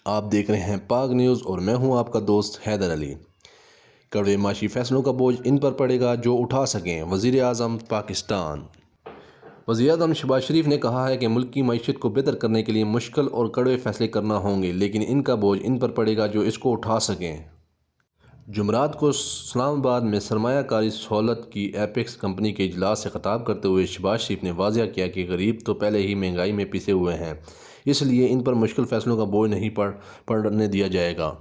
آپ دیکھ رہے ہیں پاک نیوز اور میں ہوں آپ کا دوست حیدر علی۔ کڑوے معاشی فیصلوں کا بوجھ ان پر پڑے گا جو اٹھا سکیں، وزیر اعظم پاکستان۔ وزیر اعظم شہباز شریف نے کہا ہے کہ ملک کی معیشت کو بہتر کرنے کے لیے مشکل اور کڑوے فیصلے کرنا ہوں گے، لیکن ان کا بوجھ ان پر پڑے گا جو اس کو اٹھا سکیں۔ جمعرات کو اسلام آباد میں سرمایہ کاری سہولت کی ایپیکس کمپنی کے اجلاس سے خطاب کرتے ہوئے شہباز شریف نے واضح کیا کہ غریب تو پہلے ہی مہنگائی میں پسے ہوئے ہیں، اس لیے ان پر مشکل فیصلوں کا بوجھ نہیں پڑنے دیا جائے گا۔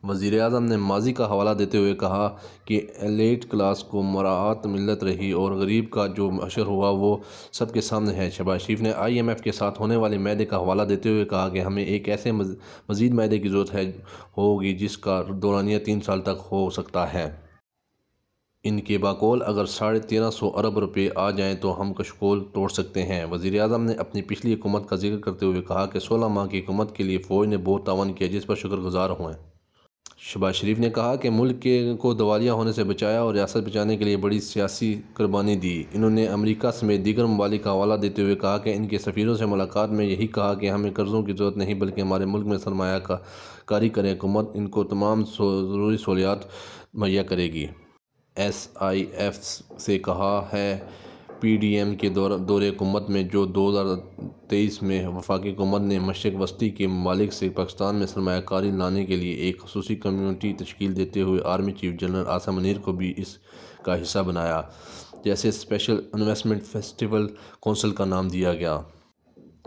وزیر اعظم نے ماضی کا حوالہ دیتے ہوئے کہا کہ ایلیٹ کلاس کو مراعات ملت رہی اور غریب کا جو اشر ہوا وہ سب کے سامنے ہے۔ شہباز شریف نے IMF کے ساتھ ہونے والے معاہدے کا حوالہ دیتے ہوئے کہا کہ ہمیں ایک ایسے مزید معاہدے کی ضرورت ہوگی جس کا دورانیہ 3 سال تک ہو سکتا ہے۔ ان کے بقول اگر 1350 ارب روپے آ جائیں تو ہم کشکول توڑ سکتے ہیں۔ وزیر اعظم نے اپنی پچھلی حکومت کا ذکر کرتے ہوئے کہا کہ 16 ماہ کی حکومت کے لیے فوج نے بہت تعاون کیا جس پر شکر گزار ہیں۔ شہباز شریف نے کہا کہ ملک کو دیوالیہ ہونے سے بچایا اور ریاست بچانے کے لیے بڑی سیاسی قربانی دی۔ انہوں نے امریکہ سمیت دیگر ممالک کا حوالہ دیتے ہوئے کہا کہ ان کے سفیروں سے ملاقات میں یہی کہا کہ ہمیں قرضوں کی ضرورت نہیں بلکہ ہمارے ملک میں سرمایہ کاری کریں، حکومت ان کو تمام ضروری سہولیات مہیا کرے گی۔ SIF سے کہا ہے PDM کے دور حکومت میں جو 2023 میں وفاقی حکومت نے مشرق وسطی کے ممالک سے پاکستان میں سرمایہ کاری لانے کے لیے ایک خصوصی کمیونٹی تشکیل دیتے ہوئے army chief general Asim Munir کو بھی اس کا حصہ بنایا، جسے اسپیشل انویسٹمنٹ فیسٹیول کونسل کا نام دیا گیا۔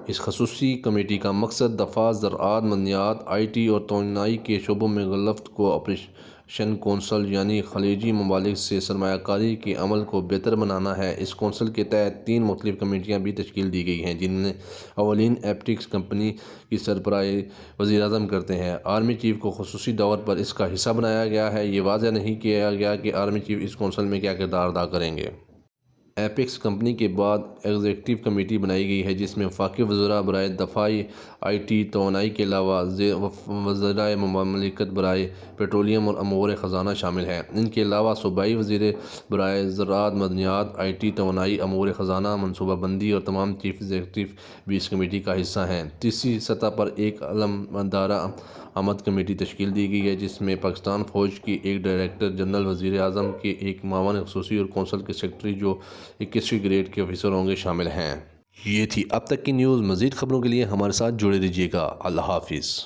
اس خصوصی کمیٹی کا مقصد دفاع، زراعت، معدنیات، IT اور توانائی کے شعبوں میں گلف کو آپریشن کونسل یعنی خلیجی ممالک سے سرمایہ کاری کے عمل کو بہتر بنانا ہے۔ اس کونسل کے تحت 3 مختلف کمیٹیاں بھی تشکیل دی گئی ہیں جن میں اولین ایپیکس کمپنی کی سربراہی وزیر اعظم کرتے ہیں۔ آرمی چیف کو خصوصی طور پر اس کا حصہ بنایا گیا ہے۔ یہ واضح نہیں کیا گیا کہ آرمی چیف اس کونسل میں کیا کردار ادا کریں گے۔ ایپیکس کمپنی کے بعد ایگزیکٹو کمیٹی بنائی گئی ہے جس میں وفاقی وزراء برائے دفاع، IT، توانائی کے علاوہ وزرائے مملکت برائے پیٹرولیم اور امور خزانہ شامل ہیں۔ ان کے علاوہ صوبائی وزیر برائے زراعت، معدنیات، IT، توانائی، امور خزانہ، منصوبہ بندی اور تمام چیف ایگزیکٹو بھی اس کمیٹی کا حصہ ہیں۔ تیسری سطح پر ایک علمبردارہ آمد کمیٹی تشکیل دی گئی ہے جس میں پاکستان فوج کی ایک ڈائریکٹر جنرل، وزیر اعظم کے ایک معاون خصوصی اور کونسل کے سیکرٹری جو 21ویں گریڈ کے آفیسر ہوں گے شامل ہیں۔ یہ تھی اب تک کی نیوز۔ مزید خبروں کے لیے ہمارے ساتھ جڑے رہیے گا۔ اللہ حافظ۔